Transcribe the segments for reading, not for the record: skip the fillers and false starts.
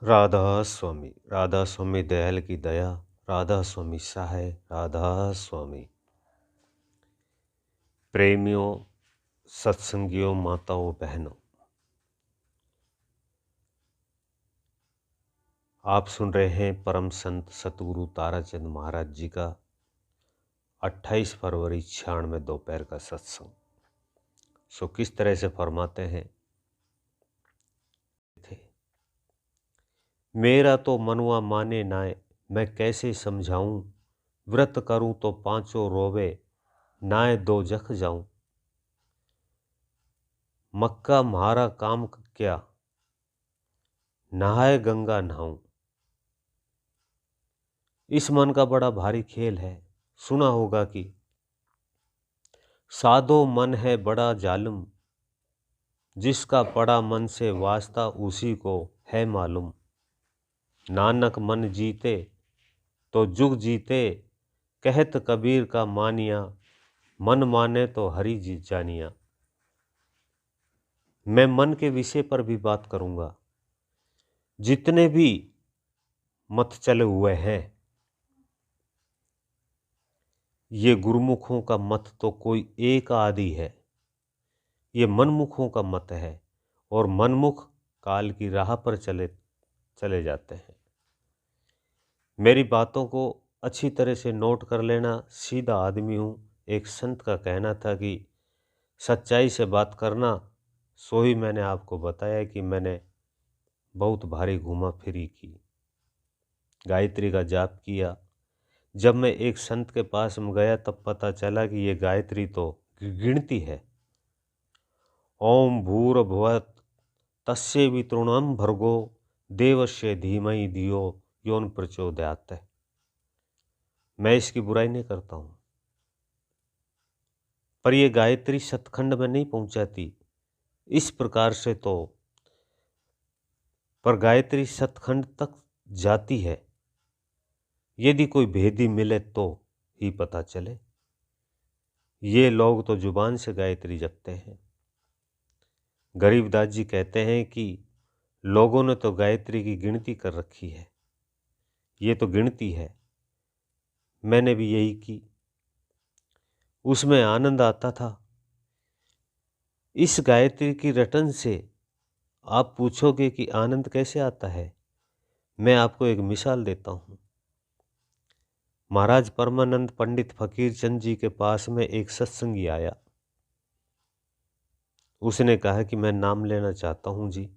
राधा स्वामी दयाल की दया, राधा स्वामी सहाय, राधा स्वामी। प्रेमियों, सत्संगियों, माताओं, बहनों, आप सुन रहे हैं परम संत सतगुरु ताराचंद महाराज जी का 28 फरवरी 96 दोपहर का सत्संग। सो किस तरह से फरमाते हैं, मेरा तो मनुआ माने नाय, मैं कैसे समझाऊं, व्रत करूं तो पांचों रोवे, नाय दो जख जाऊं। मक्का म्हारा काम क्या, नहाए गंगा नहाऊं। इस मन का बड़ा भारी खेल है। सुना होगा कि साधो मन है बड़ा जालिम, जिसका पड़ा मन से वास्ता उसी को है मालूम। नानक मन जीते तो जुग जीते, कहत कबीर का मानिया, मन माने तो हरि जी जानिया। मैं मन के विषय पर भी बात करूंगा। जितने भी मत चले हुए हैं, ये गुरुमुखों का मत तो कोई एक आदि है, ये मनमुखों का मत है, और मनमुख काल की राह पर चले जाते हैं। मेरी बातों को अच्छी तरह से नोट कर लेना। सीधा आदमी हूँ। एक संत का कहना था कि सच्चाई से बात करना। सो ही मैंने आपको बताया कि मैंने बहुत भारी घूमा फिरी की, गायत्री का जाप किया। जब मैं एक संत के पास में गया तब पता चला कि ये गायत्री तो गिनती है। ओम भूर्भुवः तस्य वितृणं भर्गो देवस्य धीमहि धियो यो न प्रचोदयात्। मैं इसकी बुराई नहीं करता हूँ, पर यह गायत्री सतखंड में नहीं पहुंचाती इस प्रकार से तो, पर गायत्री सतखंड तक जाती है। यदि कोई भेदी मिले तो ही पता चले। ये लोग तो जुबान से गायत्री जपते हैं। गरीबदास जी कहते हैं कि लोगों ने तो गायत्री की गिनती कर रखी है, ये तो गिनती है। मैंने भी यही की, उसमें आनंद आता था। इस गायत्री की रटन से आप पूछोगे कि आनंद कैसे आता है। मैं आपको एक मिसाल देता हूँ। महाराज परमानंद पंडित फकीर चंद जी के पास में एक सत्संगी आया। उसने कहा कि मैं नाम लेना चाहता हूँ जी।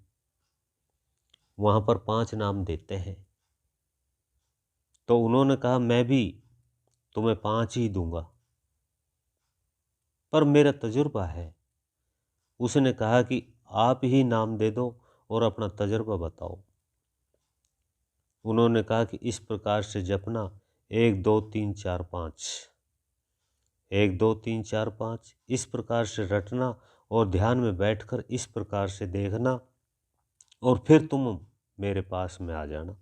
वहाँ पर 5 नाम देते हैं। तो उन्होंने कहा मैं भी तुम्हें 5 ही दूंगा, पर मेरा तजुर्बा है। उसने कहा कि आप ही नाम दे दो और अपना तजुर्बा बताओ। उन्होंने कहा कि इस प्रकार से जपना, 1 2 3 4 5, 1 2 3 4 5, इस प्रकार से रटना और ध्यान में बैठकर इस प्रकार से देखना, और फिर तुम मेरे पास में आ जाना।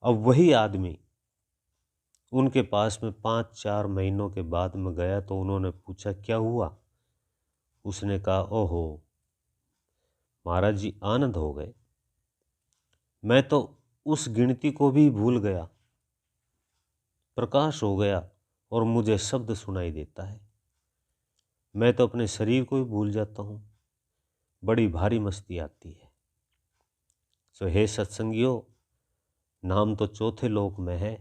अब वही आदमी उनके पास में 5-4 महीनों के बाद में गया तो उन्होंने पूछा क्या हुआ। उसने कहा ओहो महाराज जी, आनंद हो गए। मैं तो उस गिनती को भी भूल गया, प्रकाश हो गया और मुझे शब्द सुनाई देता है। मैं तो अपने शरीर को ही भूल जाता हूँ, बड़ी भारी मस्ती आती है। सो हे सत्संगियों, नाम तो चौथे लोक में है।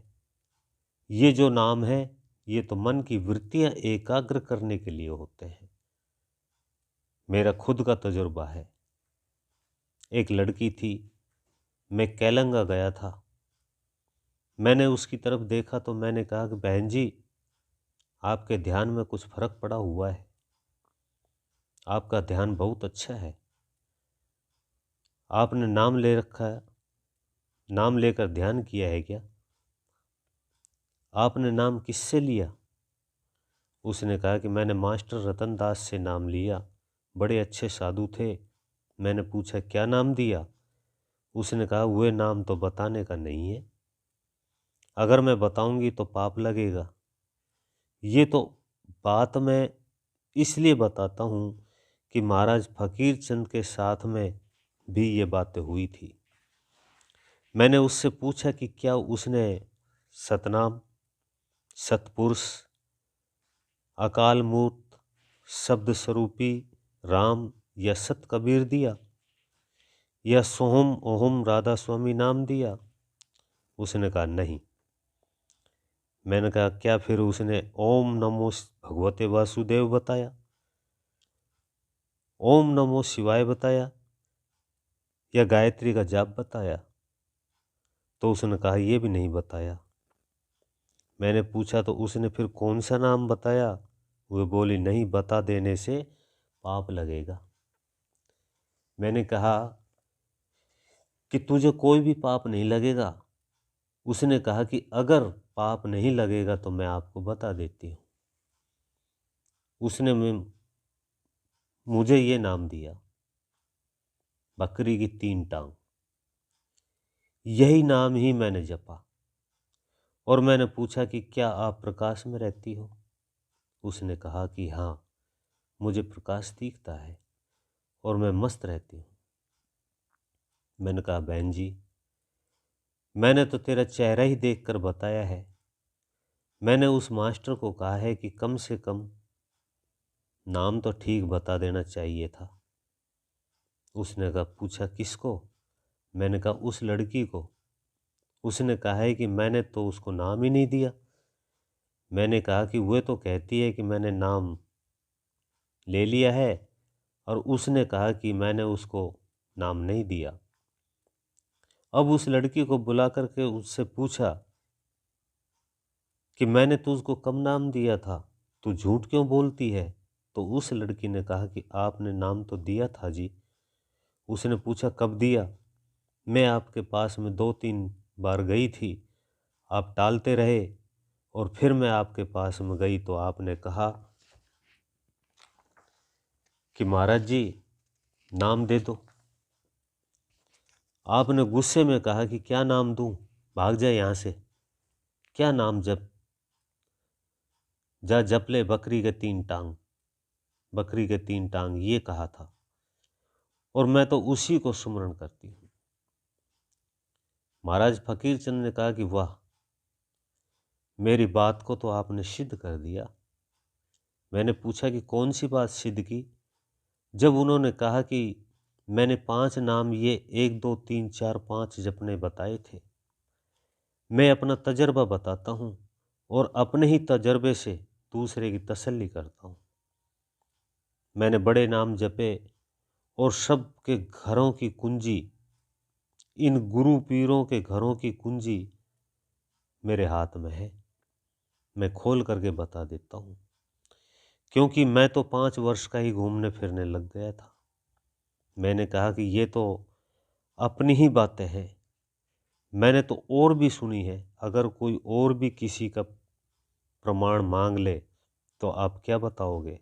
ये जो नाम है ये तो मन की वृत्तियां एकाग्र करने के लिए होते हैं। मेरा खुद का तजुर्बा है। एक लड़की थी, मैं कैलंगा गया था। मैंने उसकी तरफ देखा तो मैंने कहा कि बहन जी, आपके ध्यान में कुछ फर्क पड़ा हुआ है, आपका ध्यान बहुत अच्छा है। आपने नाम ले रखा है, नाम लेकर ध्यान किया है क्या? आपने नाम किससे लिया? उसने कहा कि मैंने मास्टर रतन दास से नाम लिया, बड़े अच्छे साधु थे। मैंने पूछा क्या नाम दिया? उसने कहा वह नाम तो बताने का नहीं है, अगर मैं बताऊंगी तो पाप लगेगा। ये तो बात मैं इसलिए बताता हूँ कि महाराज फकीर चंद के साथ में भी ये बातें हुई थी। मैंने उससे पूछा कि क्या उसने सतनाम, सतपुरुष, अकाल मूर्त, शब्द स्वरूपी राम या सत कबीर दिया या सोहम ओहम राधा स्वामी नाम दिया? उसने कहा नहीं। मैंने कहा क्या फिर उसने ओम नमो भगवते वासुदेव बताया, ओम नमो शिवाय बताया या गायत्री का जाप बताया? तो उसने कहा ये भी नहीं बताया। मैंने पूछा तो उसने फिर कौन सा नाम बताया? वो बोली नहीं, बता देने से पाप लगेगा। मैंने कहा कि तुझे कोई भी पाप नहीं लगेगा। उसने कहा कि अगर पाप नहीं लगेगा तो मैं आपको बता देती हूँ। उसने मुझे ये नाम दिया, बकरी की 3 टांग। यही नाम ही मैंने जपा और मैंने पूछा कि क्या आप प्रकाश में रहती हो? उसने कहा कि हाँ, मुझे प्रकाश दिखता है और मैं मस्त रहती हूँ। मैंने कहा बहन जी, मैंने तो तेरा चेहरा ही देखकर बताया है। मैंने उस मास्टर को कहा है कि कम से कम नाम तो ठीक बता देना चाहिए था। उसने कहा पूछा किसको? मैंने कहा उस लड़की को। उसने कहा है कि मैंने तो उसको नाम ही नहीं दिया। मैंने कहा कि वह तो कहती है कि मैंने नाम ले लिया है और उसने कहा कि मैंने उसको नाम नहीं दिया। अब उस लड़की को बुला करके उससे पूछा कि मैंने तुझको कब नाम दिया था, तू झूठ क्यों बोलती है? तो उस लड़की ने कहा कि आपने नाम तो दिया था जी। उसने पूछा कब दिया? मैं आपके पास में 2-3 बार गई थी, आप टालते रहे और फिर मैं आपके पास में गई तो आपने कहा कि महाराज जी नाम दे दो। आपने गुस्से में कहा कि क्या नाम दूं, भाग जा यहाँ से, क्या नाम जप, जा जप ले बकरी के 3 टांग, बकरी के 3 टांग, ये कहा था और मैं तो उसी को सुमरण करती हूँ। महाराज फकीर चंद ने कहा कि वाह, मेरी बात को तो आपने सिद्ध कर दिया। मैंने पूछा कि कौन सी बात सिद्ध की? जब उन्होंने कहा कि मैंने 5 नाम ये 1 2 3 4 5 जपने बताए थे। मैं अपना तजर्बा बताता हूँ और अपने ही तजर्बे से दूसरे की तसल्ली करता हूँ। मैंने बड़े नाम जपे और सबके घरों की कुंजी, इन गुरु पीरों के घरों की कुंजी मेरे हाथ में है। मैं खोल करके बता देता हूँ, क्योंकि मैं तो 5 वर्ष का ही घूमने फिरने लग गया था। मैंने कहा कि ये तो अपनी ही बातें हैं, मैंने तो और भी सुनी है। अगर कोई और भी किसी का प्रमाण मांग ले तो आप क्या बताओगे?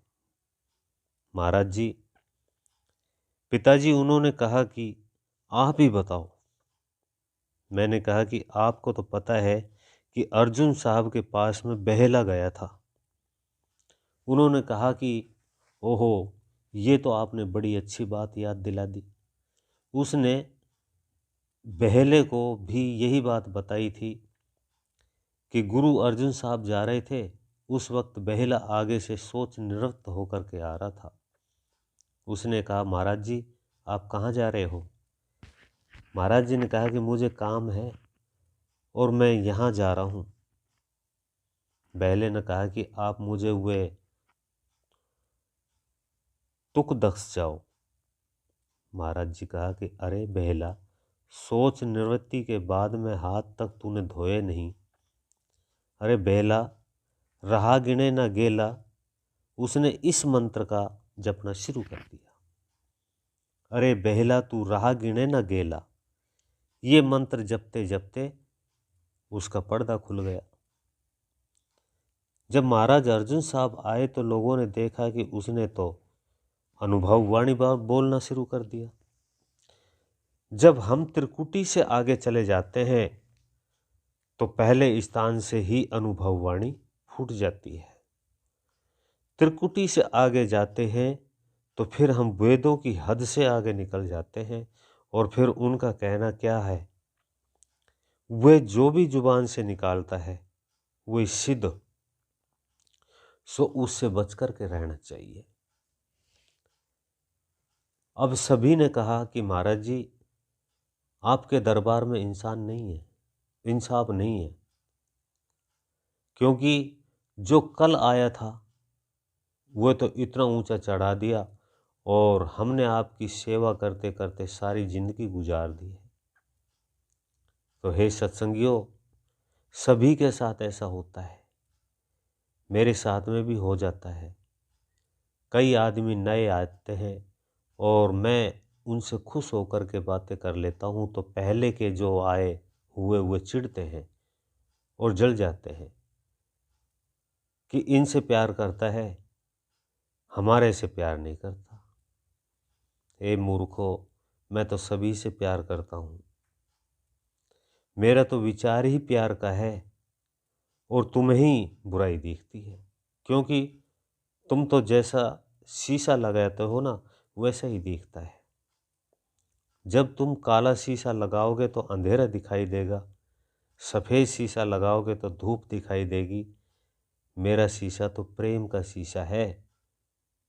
महाराज जी, पिताजी उन्होंने कहा कि आप ही बताओ। मैंने कहा कि आपको तो पता है कि अर्जुन साहब के पास में बहेला गया था। उन्होंने कहा कि ओहो, ये तो आपने बड़ी अच्छी बात याद दिला दी। उसने बहेले को भी यही बात बताई थी कि गुरु अर्जुन साहब जा रहे थे, उस वक्त बहेला आगे से सोच निवृत्त होकर के आ रहा था। उसने कहा महाराज जी आप कहाँ जा रहे हो? महाराज जी ने कहा कि मुझे काम है और मैं यहाँ जा रहा हूँ। बहेले ने कहा कि आप मुझे हुए तुक दस जाओ। महाराज जी कहा कि अरे बहेला, सोच निवृत्ति के बाद में हाथ तक तूने धोए नहीं। अरे बहेला, रहा गिने ना गेला। उसने इस मंत्र का जपना शुरू कर दिया। अरे बहेला तू रहा गिने ना गेला। ये मंत्र जपते जपते उसका पर्दा खुल गया। जब महाराज अर्जुन साहब आए तो लोगों ने देखा कि उसने तो अनुभव वाणी बोलना शुरू कर दिया। जब हम त्रिकुटी से आगे चले जाते हैं तो पहले स्थान से ही अनुभव वाणी फूट जाती है। त्रिकुटी से आगे जाते हैं तो फिर हम वेदों की हद से आगे निकल जाते हैं और फिर उनका कहना क्या है वह जो भी जुबान से निकालता है वही सिद्ध, सो उससे बच कर के रहना चाहिए। अब सभी ने कहा कि महाराज जी, आपके दरबार में इंसान नहीं है, इंसाफ नहीं है, क्योंकि जो कल आया था वह तो इतना ऊंचा चढ़ा दिया और हमने आपकी सेवा करते करते सारी जिंदगी गुजार दी है। तो हे सत्संगियों, सभी के साथ ऐसा होता है, मेरे साथ में भी हो जाता है। कई आदमी नए आते हैं और मैं उनसे खुश होकर के बातें कर लेता हूँ, तो पहले के जो आए हुए चिढ़ते हैं और जल जाते हैं कि इनसे प्यार करता है, हमारे से प्यार नहीं करता। ए मूर्खों, मैं तो सभी से प्यार करता हूँ, मेरा तो विचार ही प्यार का है और तुम्हें ही बुराई दिखती है, क्योंकि तुम तो जैसा शीशा लगाते हो ना वैसा ही दिखता है। जब तुम काला शीशा लगाओगे तो अंधेरा दिखाई देगा, सफ़ेद शीशा लगाओगे तो धूप दिखाई देगी। मेरा शीशा तो प्रेम का शीशा है,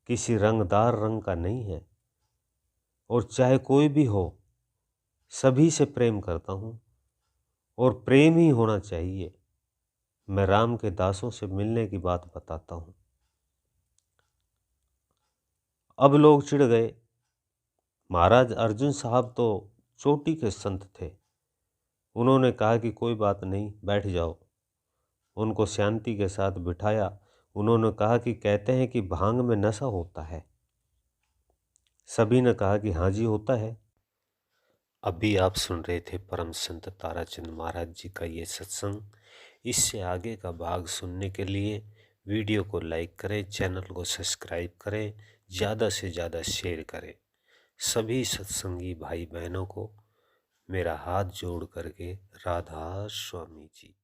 किसी रंगदार रंग का नहीं है। और चाहे कोई भी हो, सभी से प्रेम करता हूँ और प्रेम ही होना चाहिए। मैं राम के दासों से मिलने की बात बताता हूँ। अब लोग चिढ़ गए। महाराज अर्जुन साहब तो चोटी के संत थे, उन्होंने कहा कि कोई बात नहीं, बैठ जाओ। उनको शांति के साथ बिठाया। उन्होंने कहा कि कहते हैं कि भांग में नशा होता है। सभी ने कहा कि हाँ जी होता है। अभी आप सुन रहे थे परम संत ताराचंद महाराज जी का ये सत्संग। इससे आगे का भाग सुनने के लिए वीडियो को लाइक करें, चैनल को सब्सक्राइब करें, ज़्यादा से ज़्यादा शेयर करें। सभी सत्संगी भाई बहनों को मेरा हाथ जोड़ करके राधा स्वामी जी।